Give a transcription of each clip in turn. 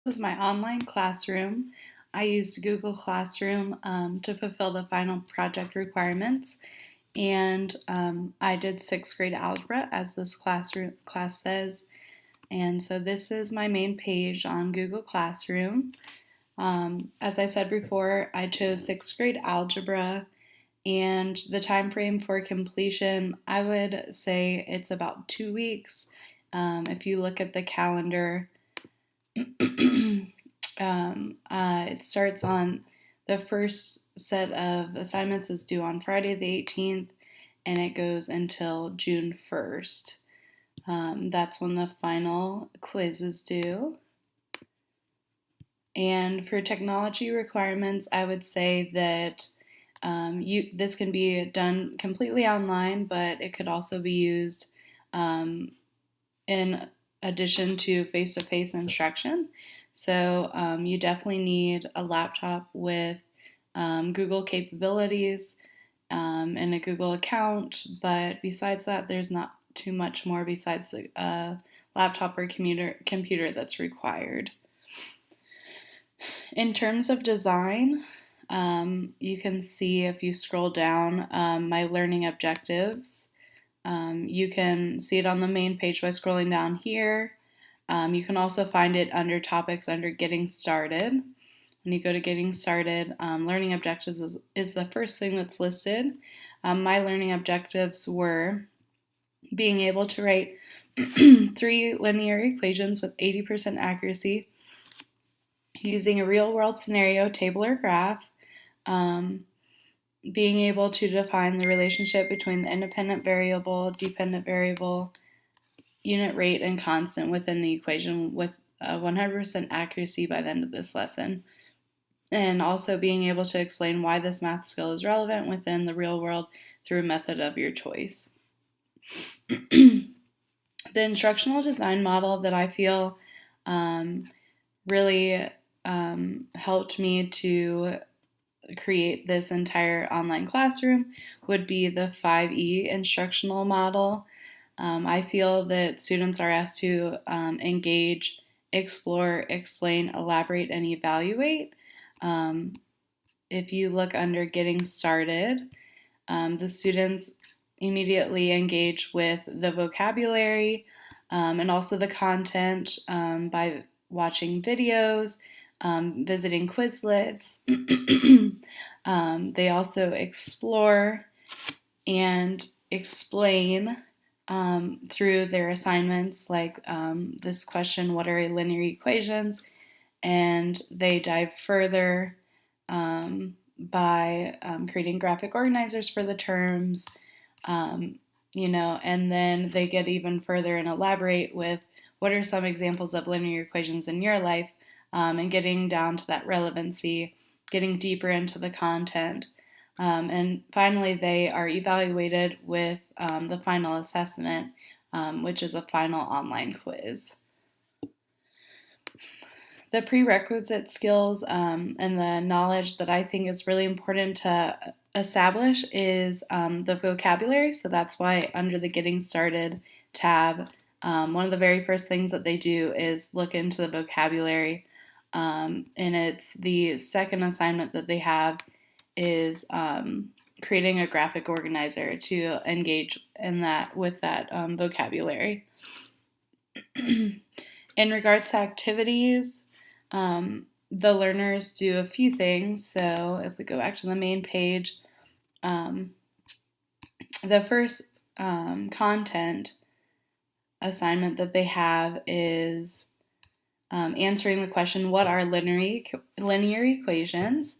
This is my online classroom. I used Google Classroom to fulfill the final project requirements, and I did 6th grade algebra as this class says. And so this is my main page on Google Classroom. As I said before, I chose 6th grade algebra, and the time frame for completion, I would say it's about 2 weeks. If you look at the calendar, it starts on the first set of assignments is due on Friday the 18th, and it goes until June 1st. That's when the final quiz is due. And for technology requirements, I would say that this can be done completely online, but it could also be used in addition to face-to-face instruction. So you definitely need a laptop with Google capabilities and a Google account, but besides that, there's not too much more besides a laptop or computer that's required. In terms of design, you can see if you scroll down my learning objectives. You can see it on the main page by scrolling down here. You can also find it under topics under getting started. When you go to getting started, learning objectives is the first thing that's listed. My learning objectives were being able to write 3 linear equations with 80% accuracy using a real-world scenario, table, or graph, being able to define the relationship between the independent variable, dependent variable, unit rate, and constant within the equation with 100% accuracy by the end of this lesson. And also being able to explain why this math skill is relevant within the real world through a method of your choice. The instructional design model that I feel really helped me to create this entire online classroom would be the 5E instructional model. I feel that students are asked to engage, explore, explain, elaborate, and evaluate. If you look under getting started, the students immediately engage with the vocabulary and also the content by watching videos, visiting Quizlets. They also explore and explain through their assignments, like this question, what are linear equations? And they dive further by creating graphic organizers for the terms, and then they get even further and elaborate with what are some examples of linear equations in your life, and getting down to that relevancy, getting deeper into the content. And finally, they are evaluated with the final assessment, which is a final online quiz. The prerequisite skills and the knowledge that I think is really important to establish is the vocabulary. So that's why under the Getting Started tab, one of the very first things that they do is look into the vocabulary. And it's the second assignment that they have is creating a graphic organizer to engage in that with that vocabulary. In regards to activities, the learners do a few things. So if we go back to the main page, the first content assignment that they have is answering the question, what are linear equations?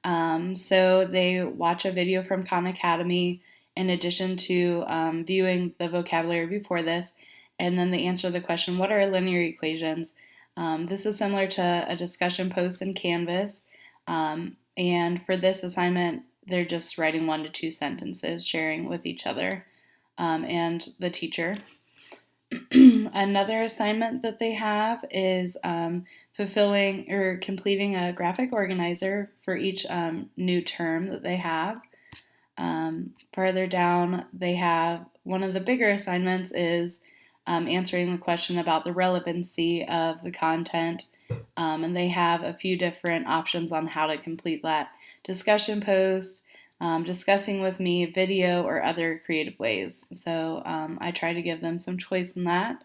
So they watch a video from Khan Academy in addition to viewing the vocabulary before this, and then they answer the question, what are linear equations? This is similar to a discussion post in Canvas, and for this assignment, they're just writing 1 to 2 sentences, sharing with each other and the teacher. Another assignment that they have is fulfilling or completing a graphic organizer for each new term that they have. Further down, they have one of the bigger assignments is answering the question about the relevancy of the content And they have a few different options on how to complete that discussion post, discussing with me, video, or other creative ways. So I try to give them some choice in that.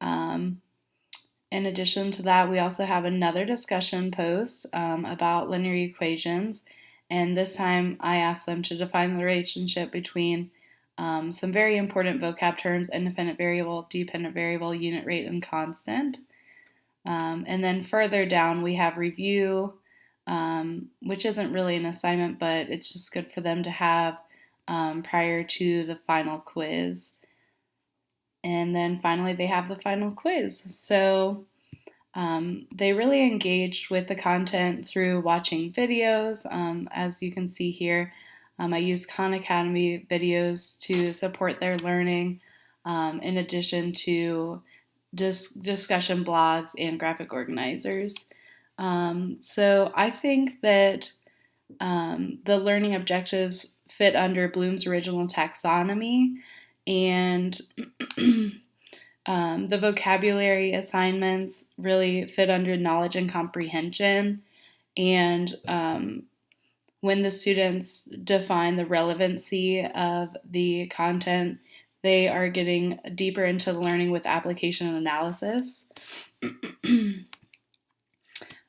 In addition to that, we also have another discussion post about linear equations. And this time I asked them to define the relationship between some very important vocab terms: independent variable, dependent variable, unit rate, and constant. And then further down we have review, which isn't really an assignment, but it's just good for them to have prior to the final quiz. And then finally they have the final quiz. So they really engaged with the content through watching videos. As you can see here, I use Khan Academy videos to support their learning, in addition to discussion blogs and graphic organizers. So I think that the learning objectives fit under Bloom's original taxonomy, and the vocabulary assignments really fit under knowledge and comprehension. And when the students define the relevancy of the content, they are getting deeper into learning with application and analysis.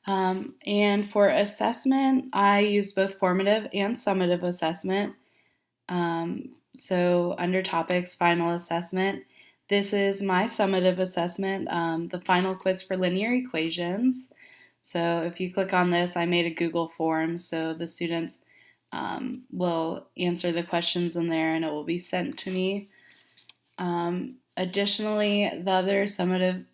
And for assessment, I use both formative and summative assessment. So under topics, final assessment. This is my summative assessment, the final quiz for linear equations. So if you click on this, I made a Google form, so the students will answer the questions in there and it will be sent to me. Additionally, the other summative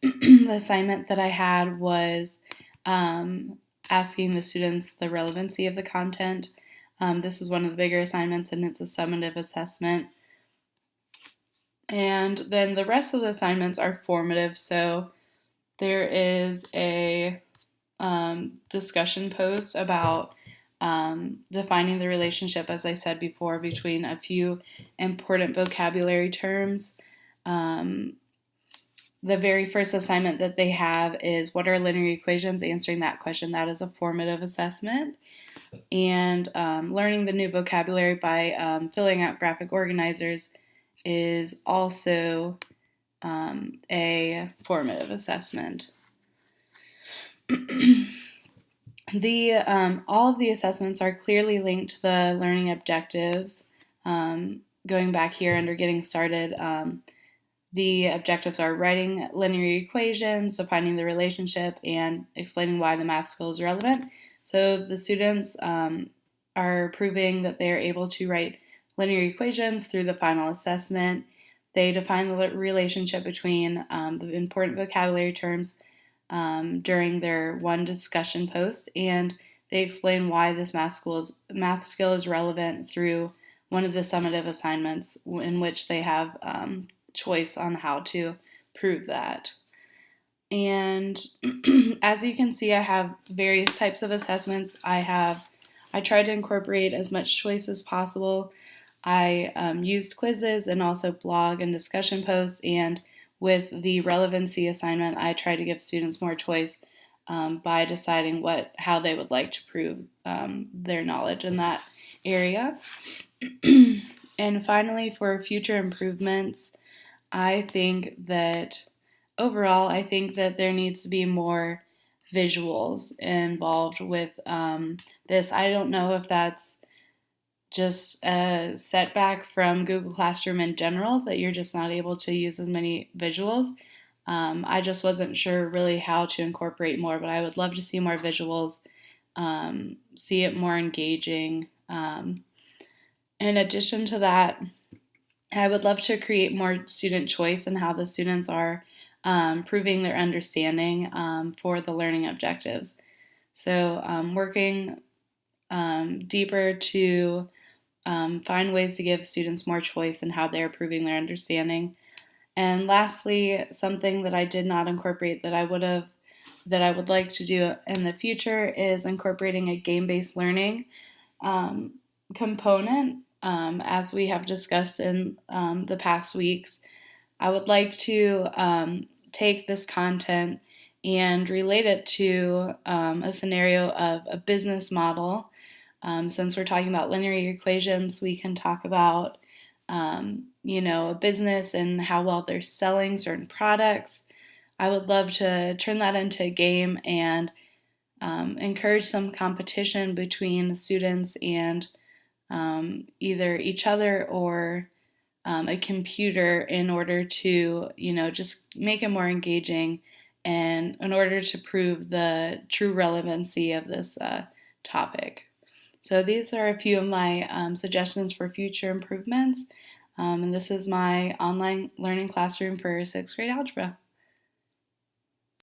assignment that I had was asking the students the relevancy of the content. This is one of the bigger assignments, and it's a summative assessment. And then the rest of the assignments are formative. So there is a discussion post about defining the relationship, as I said before, between a few important vocabulary terms. The very first assignment that they have is what are linear equations? Answering that question. That is a formative assessment. And learning the new vocabulary by filling out graphic organizers is also a formative assessment. All of the assessments are clearly linked to the learning objectives. Going back here under getting started, the objectives are writing linear equations, defining the relationship, and explaining why the math skill is relevant. So the students are proving that they are able to write linear equations through the final assessment. They define the relationship between the important vocabulary terms during their one discussion post, and they explain why this math skill is relevant through one of the summative assignments in which they have choice on how to prove that. And as you can see, I have various types of assessments. I tried to incorporate as much choice as possible. I used quizzes and also blog and discussion posts, and with the relevancy assignment, I try to give students more choice by deciding how they would like to prove their knowledge in that area. And finally, for future improvements, I think that overall, there needs to be more visuals involved with this. I don't know if that's just a setback from Google Classroom in general, that you're just not able to use as many visuals. I just wasn't sure really how to incorporate more, but I would love to see more visuals, see it more engaging. In addition to that, I would love to create more student choice in how the students are proving their understanding for the learning objectives. So working deeper to find ways to give students more choice in how they're proving their understanding. And lastly, something that I did not incorporate that I would like to do in the future is incorporating a game-based learning component. As we have discussed in the past weeks, I would like to take this content and relate it to a scenario of a business model. Since we're talking about linear equations, we can talk about a business and how well they're selling certain products. I would love to turn that into a game and encourage some competition between students and either each other or a computer in order to, just make it more engaging and in order to prove the true relevancy of this topic. So these are a few of my suggestions for future improvements. And this is my online learning classroom for 6th grade algebra.